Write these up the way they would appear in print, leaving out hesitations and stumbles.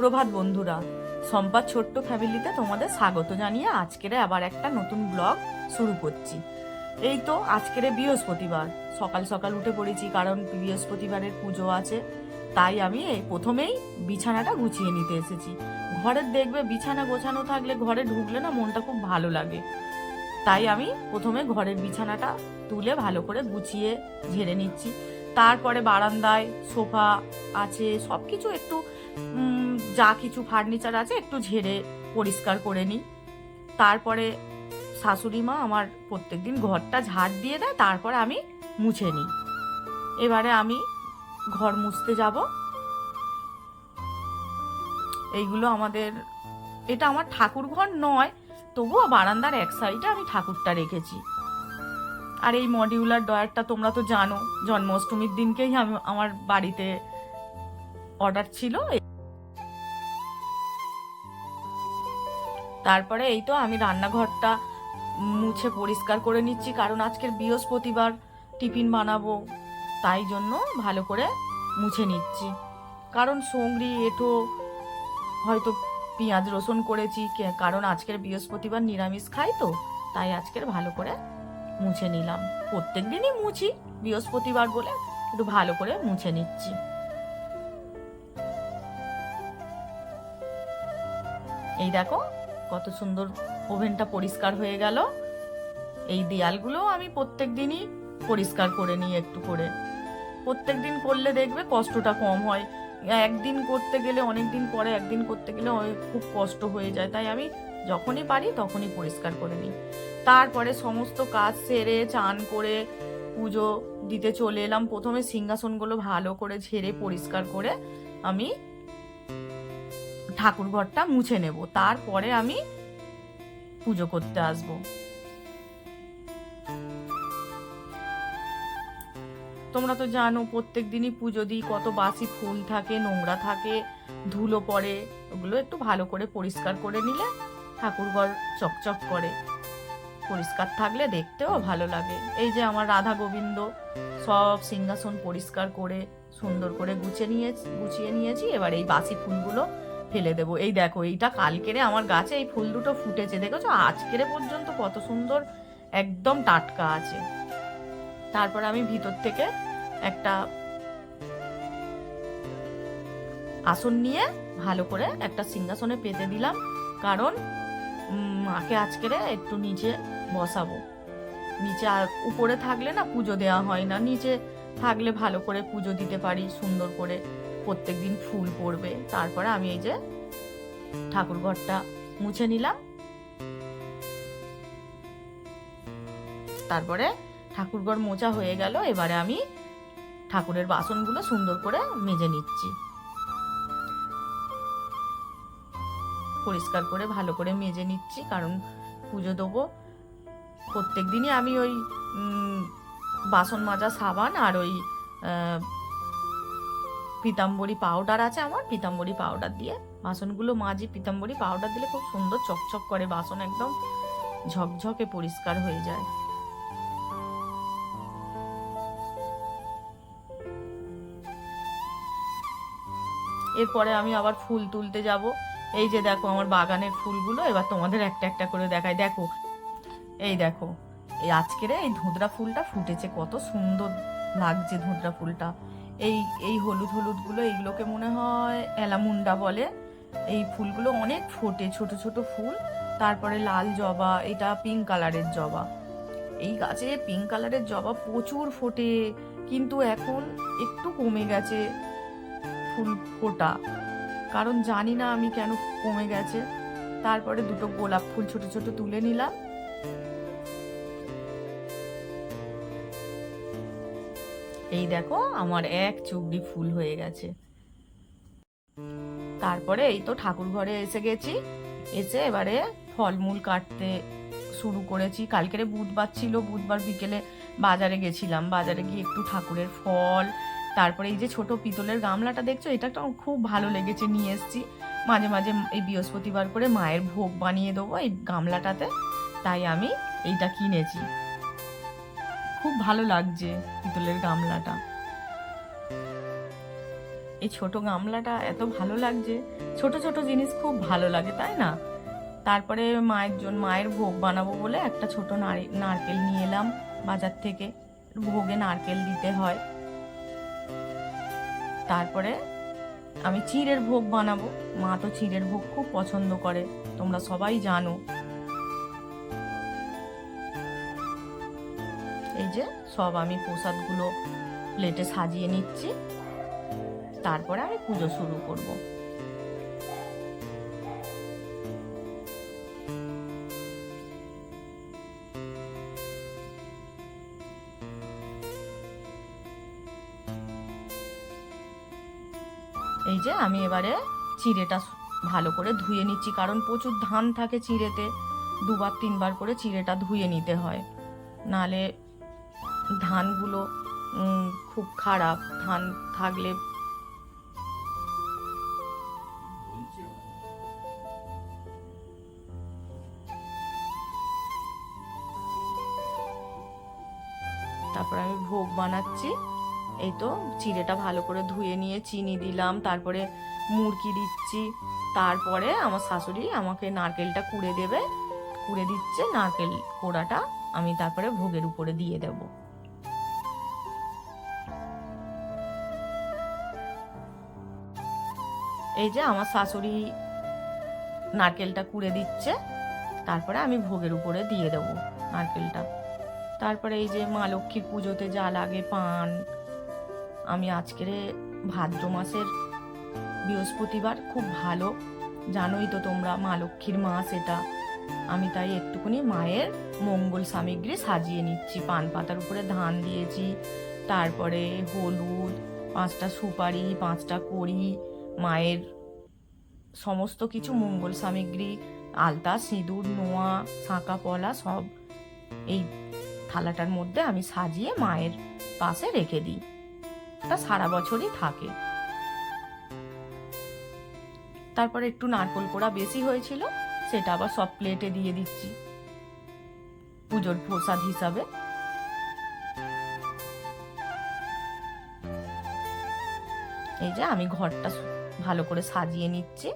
সুপ্রভাত বন্ধুরা, সম্পাদ ছোট্ট ফ্যামিলিতে তোমাদের স্বাগত জানিয়ে আজকের আবার একটা নতুন ব্লগ শুরু করছি। এই তো আজকের বৃহস্পতিবার, সকাল সকাল উঠে পড়েছি, কারণ বৃহস্পতিবারের পুজো আছে। তাই আমি প্রথমেই বিছানাটা গুছিয়ে নিতে এসেছি। ঘরের দেখবে বিছানা গোছানো থাকলে ঘরে ঢুকলে না মনটা খুব ভালো লাগে। তাই আমি প্রথমে ঘরের বিছানাটা তুলে ভালো করে গুছিয়ে ঝেড়ে নিচ্ছি। তারপরে বারান্দায় সোফা আছে, সব কিছু একটু যা কিছু ফার্নিচার আছে একটু ঝেড়ে পরিষ্কার করে নিই। তারপরে শাশুড়ি মা আমার প্রত্যেকদিন ঘরটা ঝাড় দিয়ে দেয়, তারপরে আমি মুছে নিই। এবারে আমি ঘর মুছতে যাব। এইগুলো এটা আমার ঠাকুর ঘর নয়, তবুও বারান্দার এক সাইডে আমি ঠাকুরটা রেখেছি। আর এই মডিউলার ড্রয়ারটা তোমরা তো জানো, জন্মাষ্টমীর দিনকেই আমার বাড়িতে অর্ডার ছিল। তারপরে এই তো আমি রান্নাঘরটা মুছে পরিষ্কার করে নিচ্ছি, কারণ আজকের বৃহস্পতিবার টিফিন বানাবো, তাই জন্য ভালো করে মুছে নিচ্ছি। কারণ সঙ্গরি এঁঠো হয়তো পেঁয়াজ রসুন করেছি, কারণ আজকের বৃহস্পতিবার নিরামিষ খাই, তো তাই আজকের ভালো করে মুছে নিলাম। প্রত্যেক দিনই মুছি, বৃহস্পতিবার বলে একটু ভালো করে মুছে নিচ্ছি। এই দেখো কত সুন্দর ওভেনটা পরিষ্কার হয়ে গেল। এই দেয়ালগুলো আমি প্রত্যেক দিনই পরিষ্কার করে নিই একটু করে। প্রত্যেক দিন করলে দেখবে কষ্টটা কম হয়। একদিন করতে গেলে অনেক দিন পরে একদিন করতে গেলে খুব কষ্ট হয়ে যায়, তাই আমি যখনই পারি তখনই পরিষ্কার করে নিই। তারপরে সমস্ত কাজ সেরে চান করে পুজো দিতে চলে এলাম। প্রথমে সিংহাসনগুলো ভালো করে ঝেড়ে পরিষ্কার করে আমি ঠাকুর ঘরটা মুছে নেব, তারপরে আমি পুজো করতে আসব। তোমরা তো জানো প্রত্যেক দিনই পুজো দিই, কত বাসি ফুল থাকে, নোংরা থাকে, ধুলো পড়ে। ওগুলো একটু ভালো করে পরিষ্কার করে নিলে ঠাকুর ঘর চকচক করে। পরিষ্কার থাকলে দেখতেও ভালো লাগে। এই যে আমার রাধা গোবিন্দ সব সিংহাসন পরিষ্কার করে সুন্দর করে গুছিয়ে নিয়েছি। এবার এই বাসি ফুলগুলো ফেলে দেবো। এই দেখো, এইটা কালকেরে আমার গাছে এই ফুল দুটো ফুটেছে, দেখেছো? আজকের পর্যন্ত কত সুন্দর, একদম টাটকা আছে। তারপর আমি ভিতর থেকে একটা আসন নিয়ে ভালো করে একটা সিংহাসনে পেতে দিলাম, কারণ মাকে আজকেরে একটু নিচে বসাবো। নিচে আর উপরে থাকলে না পুজো দেওয়া হয় না, নিচে থাকলে ভালো করে পুজো দিতে পারি সুন্দর করে, প্রত্যেকদিন ফুল পড়বে। তারপরে আমি এই যে ঠাকুর ঘরটা মুছে নিলাম। তারপরে ঠাকুর ঘর মোছা হয়ে গেল। এবারে আমি ঠাকুরের বাসনগুলো সুন্দর করে মেজে নিচ্ছি। পরিষ্কার করে ভালো করে মেজে নিচ্ছি, কারণ পুজো দেবো। প্রত্যেক দিনই আমি ওই বাসন মাজা সাবান আর ওই পিতাম্বরী পাউডার আছে আমার, পিতাম্বরী পাউডার দিয়ে বাসনগুলো মাজি। পিতাম্বরী পাউডার দিলে খুব সুন্দর চকচক করে, বাসন একদম ঝকঝকে পরিষ্কার হয়ে যায়। এরপরে আমি আবার ফুল তুলতে যাব। এই যে দেখো আমার বাগানের ফুলগুলো, এবার তোমাদের একটা একটা করে দেখাই। দেখো, এই দেখো, এই আজকের এই ধুতরা ফুলটা ফুটেছে, কত সুন্দর লাগছে ধুতরা ফুলটা। এই এই হলুদ হলুদ গুলো, এইগুলোকে মনে হয় এলামুন্ডা বলে। এই ফুলগুলো অনেক ফোটে, ছোট ছোট ফুল। তারপরে লাল জবা, এটা পিঙ্ক কালারের জবা। এই গাছে পিঙ্ক কালারের জবা প্রচুর ফোটে, কিন্তু এখন একটু কমে গেছে ফুল ফোটা, কারণ জানি না আমি কেন কমে গেছে। তারপরে দুটো গোলাপ ফুল ছোট ছোট তুলে নিলাম। এই দেখো আমার এক চুবড়ি ফুল হয়ে গেছে। তারপরে এই তো ঠাকুর ঘরে এসে গেছি। এসে এবারে ফলমূল কাটতে শুরু করেছি। কালকের বুধবার ছিল, বুধবার বিকেলে বাজারে গেছিলাম। বাজারে গিয়ে একটু ঠাকুরের ফল, তারপরে এই যে ছোট পিতলের গামলাটা দেখছো, এটা একটা খুব ভালো লেগেছে, নিয়ে এসেছি। মাঝে মাঝে এই বৃহস্পতিবার করে মায়ের ভোগ বানিয়ে দেবো এই গামলাটাতে, তাই আমি এইটা কিনেছি। খুব ভালো লাগছে পিতলের গামলাটা। এই ছোট গামলাটা এত ভালো লাগছে, ছোট ছোট জিনিস খুব ভালো লাগে, তাই না? তারপরে মায়ের ভোগ বানাবো বলে একটা ছোট নারকেল নিয়ে এলাম বাজার থেকে। ভোগে নারকেল দিতে হয়। তারপরে আমি চিঁড়ের ভোগ বানাবো। মা তো চিঁড়ের ভোগ খুব পছন্দ করে, তোমরা সবাই জানো। এই যে সব আমি প্রসাদগুলো প্লেটে সাজিয়ে নিচ্ছি, তারপরে আমি পুজো শুরু করব। এই যে আমি এবারে চিঁড়েটা ভালো করে ধুয়ে নিচ্ছি, কারণ প্রচুর ধান থাকে চিঁড়েতে। 2-3 বার করে চিঁড়েটা ধুয়ে নিতে হয়, নালে ধানগুলো খুব খারাপ। ধান থাকলে তারপরে আমি ভোগ বানাচ্ছি। এই তো চিঁড়েটা ভালো করে ধুয়ে নিয়ে চিনি দিলাম, তারপরে মুড়কি দিচ্ছি। তারপরে আমার শাশুড়ি আমাকে নারকেলটা কুড়ে দিচ্ছে। নারকেল কোড়াটা আমি তারপরে ভোগের উপরে দিয়ে দেব। এই যে আমার শাশুড়ি নারকেলটা কুড়ে দিচ্ছে, তারপরে আমি ভোগের উপরে দিয়ে দেব নারকেলটা। তারপরে এই যে মা লক্ষ্মীর পুজোতে যা লাগে পান, আমি আজকের ভাদ্র মাসের বৃহস্পতিবার, খুব ভালো জানোই তো তোমরা, মা লক্ষ্মীর মাস এটা। আমি তাই একটুখানি মায়ের মঙ্গল সামগ্রী সাজিয়ে নিচ্ছি। পান পাতার উপরে ধান দিয়েছি, তারপরে হলুদ, 5টা সুপারি, 5টা কড়ি, মায়ের সমস্ত কিছু মঙ্গল সামগ্রী, আলতা, সিঁদুর, নোয়া, শাঁকা পলা সব এই থালাটার মধ্যে আমি সাজিয়ে মায়ের পাশে রেখে দিই। এটা সারা বছরই থাকে। তারপরে একটু নারকেল কোড়া বেশি হয়েছিল, সেটা আবার সব প্লেটে দিয়ে দিচ্ছি পুজোর প্রসাদ হিসাবে। এই যে আমি ঘরটা ভালো করে সাজিয়ে নিচ্ছি,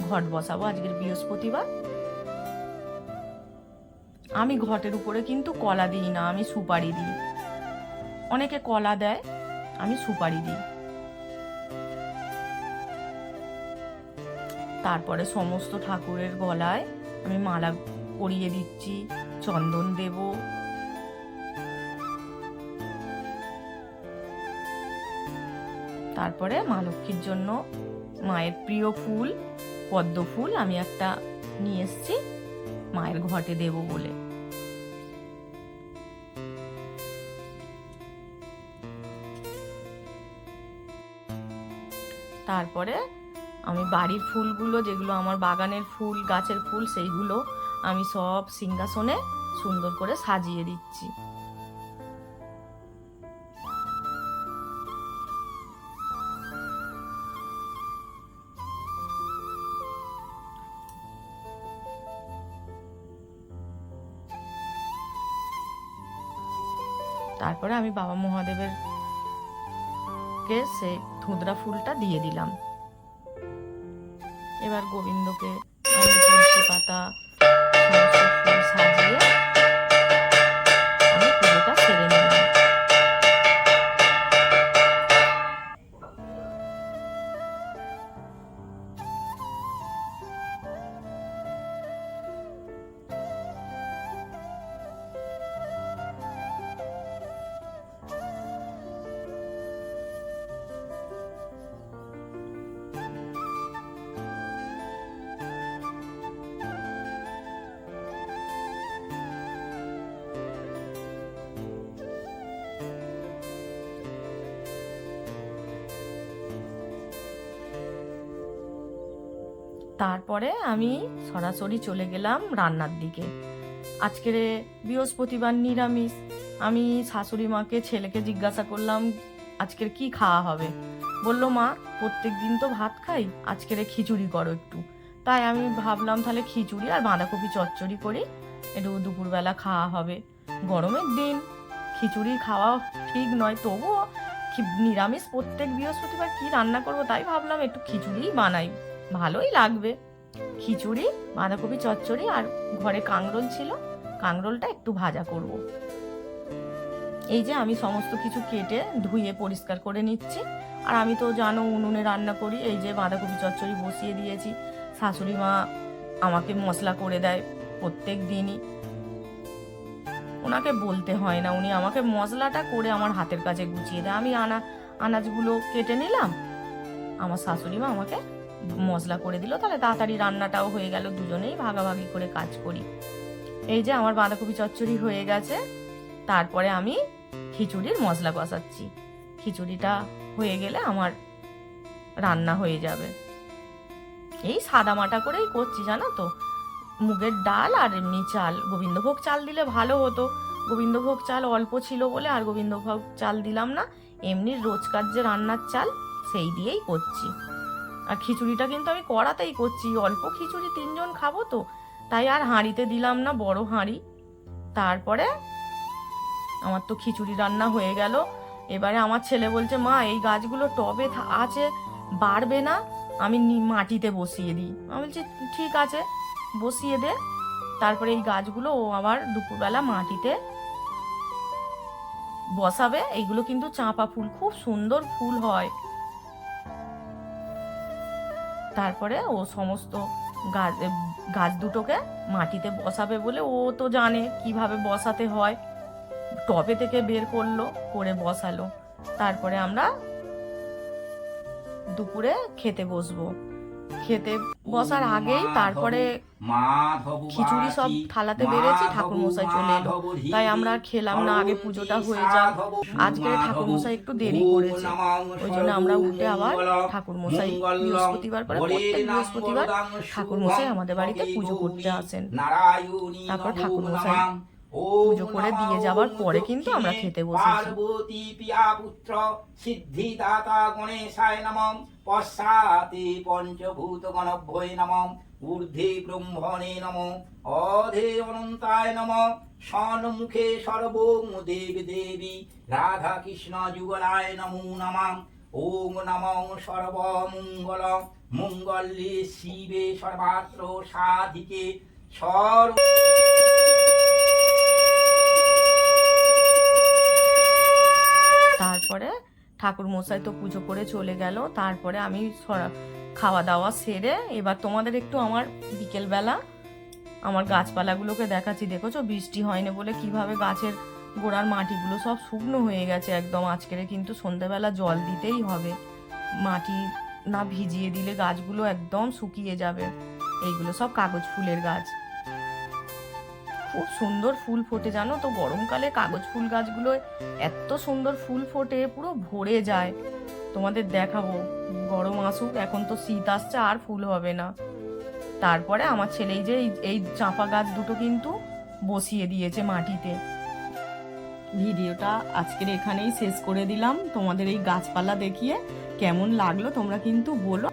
ঘট বসাবো আজকের বৃহস্পতিবার। আমি ঘটের উপরে কিন্তু কলা দিই না, আমি সুপারি দিই। অনেকে কলা দেয়, আমি সুপারি দিই। তারপরে সমস্ত ঠাকুরের গলায় আমি মালা পরিয়ে দিচ্ছি, চন্দন দেব। তারপরে মা লক্ষ্মীর জন্য মায়ের প্রিয় ফুল পদ্ম ফুল আমি একটা নিয়ে এসেছি মায়ের ঘটে দেব বলে। তারপরে আমি বাড়ির ফুলগুলো, যেগুলো আমার বাগানের ফুল, গাছের ফুল, সেইগুলো আমি সব সিংহাসনে সুন্দর করে সাজিয়ে দিচ্ছি। তারপরে আমি বাবা মহাদেবের কে সে ধুঁদরা ফুলটা দিয়ে দিলাম। এবার গোবিন্দকে তুলসী পাতা, সমস্ত ফুল সাজিয়ে আমি পুজোটা সেরে নিলাম। তারপরে আমি সরাসরি চলে গেলাম রান্নার দিকে। আজকের বৃহস্পতিবার নিরামিষ। আমি শাশুড়ি মাকে, ছেলেকে জিজ্ঞাসা করলাম আজকের কি খাওয়া হবে। বললো মা প্রত্যেক দিন তো ভাত খাই, আজকের খিচুড়ি করো একটু। তাই আমি ভাবলাম তাহলে খিচুড়ি আর বাঁধাকপি চচ্চড়ি করি, একটু দুপুরবেলা খাওয়া হবে। গরমের দিন খিচুড়ি খাওয়া ঠিক নয়, তবুও নিরামিষ প্রত্যেক বৃহস্পতিবার কি রান্না করব, তাই ভাবলাম একটু খিচুড়ি বানাই, ভালোই লাগবে। খিচুড়ি, বাঁধাকপি চচ্চড়ি, আর ঘরে কাঁকরোল ছিল, কাঁকরোলটা একটু ভাজা করব। এই যে আমি সমস্ত কিছু কেটে ধুয়ে পরিষ্কার করে নিচ্ছি। আর আমি তো জানো উনুনে রান্না করি। এই যে বাঁধাকপি চচ্চড়ি বসিয়ে দিয়েছি। শাশুড়ি মা আমাকে মশলা করে দেয় প্রত্যেক দিনই, ওনাকে বলতে হয় না, উনি আমাকে মশলাটা করে আমার হাতের কাছে গুছিয়ে দেয়। আমি আনাজগুলো কেটে নিলাম, আমার শাশুড়ি মা আমাকে মশলা করে দিল, তাহলে তাড়াতাড়ি রান্নাটাও হয়ে গেল, দুজনেই ভাগাভাগি করে কাজ করি। এই যে আমার বাঁধাকপি চচ্চড়ি হয়ে গেছে, তারপরে আমি খিচুড়ির মশলা কষাচ্ছি। খিচুড়িটা হয়ে গেলে আমার রান্না হয়ে যাবে। এই সাদা মাটা করেই করছি, জানো তো, মুগের ডাল আর এমনি চাল। গোবিন্দভোগ চাল দিলে ভালো হতো, গোবিন্দভোগ চাল অল্প ছিল বলে আর গোবিন্দভোগ চাল দিলাম না, এমনি রোজকার যে রান্নার চাল সেই দিয়েই করছি। আর খিচুড়িটা কিন্তু আমি কড়াতেই করছি, অল্প খিচুড়ি 3 জন খাবো তো, তাই আর হাঁড়িতে দিলাম না, বড় হাঁড়ি। তারপরে আমার তো খিচুড়ি রান্না হয়ে গেল। এবারে আমার ছেলে বলছে, মা এই গাছগুলো টবে আছে, বাড়বে না, আমি মাটিতে বসিয়ে দিই। আমি বলছি ঠিক আছে, বসিয়ে দে। তারপরে এই গাছগুলো ও আবার দুপুরবেলা মাটিতে বসাবে। এইগুলো কিন্তু চাঁপা ফুল, খুব সুন্দর ফুল হয়। তারপরে ও সমস্ত গাছ দুটোকে মাটিতে বসাবে বলে, ও তো জানে কিভাবে বসাতে হয়, টবে থেকে বের করলো, করে বসালো। তারপরে আমরা দুপুরে খেতে বসবো। খেতে বসার আগেই তারপরে খিচুড়ি সব থালাতে বেড়েছি, ঠাকুর মশাই চলে এলো, তাই আমরা আর খেলাম না, আগে পুজোটা হয়ে যাক। আজকে ঠাকুর মশাই একটু দেরি করেছে, ওই জন্য আমরা উঠে আবার ঠাকুর মশাই, বৃহস্পতিবার করে প্রত্যেক বৃহস্পতিবার ঠাকুর মশাই আমাদের বাড়িতে পুজো করতে আসেন। তারপর ঠাকুর মশাই পুজো করে দিয়ে যাবার পরে কিন্তু আমরা খেতে বসেছি। পার্বতী প্রিয়া পুত্র সিদ্ধিদাতা গণেশায় নমঃ। পশ্চাতে পঞ্চভূত গণভ্যয় নমঃ। ঊর্ধ্বে ব্রহ্মণে নমঃ। অধে অনন্তায় নমঃ। সম্মুখে সর্বং দেবী দেবী রাধা কৃষ্ণ যুগলায় নমো নমঃ। ওম নমঃ সর্বমঙ্গল মঙ্গলে শিবে সর্বাত্র সাধিকে সর্ব। তারপরে ঠাকুর মশাই তো পুজো করে চলে গেল। তারপরে আমি খাওয়া দাওয়া সেরে এবার তোমাদের একটু আমার বিকেলবেলা আমার গাছপালাগুলোকে দেখাচ্ছি। দেখেছো বৃষ্টি হয়নি বলে কিভাবে গাছের গোড়ার মাটিগুলো সব শুকনো হয়ে গেছে একদম। আজকের কিন্তু সন্ধ্যেবেলা জল দিতেই হবে, মাটি না ভিজিয়ে দিলে গাছগুলো একদম শুকিয়ে যাবে। এইগুলো সব কাগজ ফুলের গাছ, খুব সুন্দর ফুল ফোটে জানো তো। গরমকালে কাগজ ফুল গাছগুলো এত সুন্দর ফুল ফোটে, পুরো ভরে যায়। তোমাদের দেখাবো, গরম আসুক, এখন তো শীত আসছে, আর ফুল হবে না। তারপরে আমার ছেলে যে এই চাঁপা গাছ দুটো কিন্তু বসিয়ে দিয়েছে মাটিতে। ভিডিওটা আজকের এখানেই শেষ করে দিলাম। তোমাদের এই গাছপালা দেখিয়ে কেমন লাগলো তোমরা কিন্তু বলো।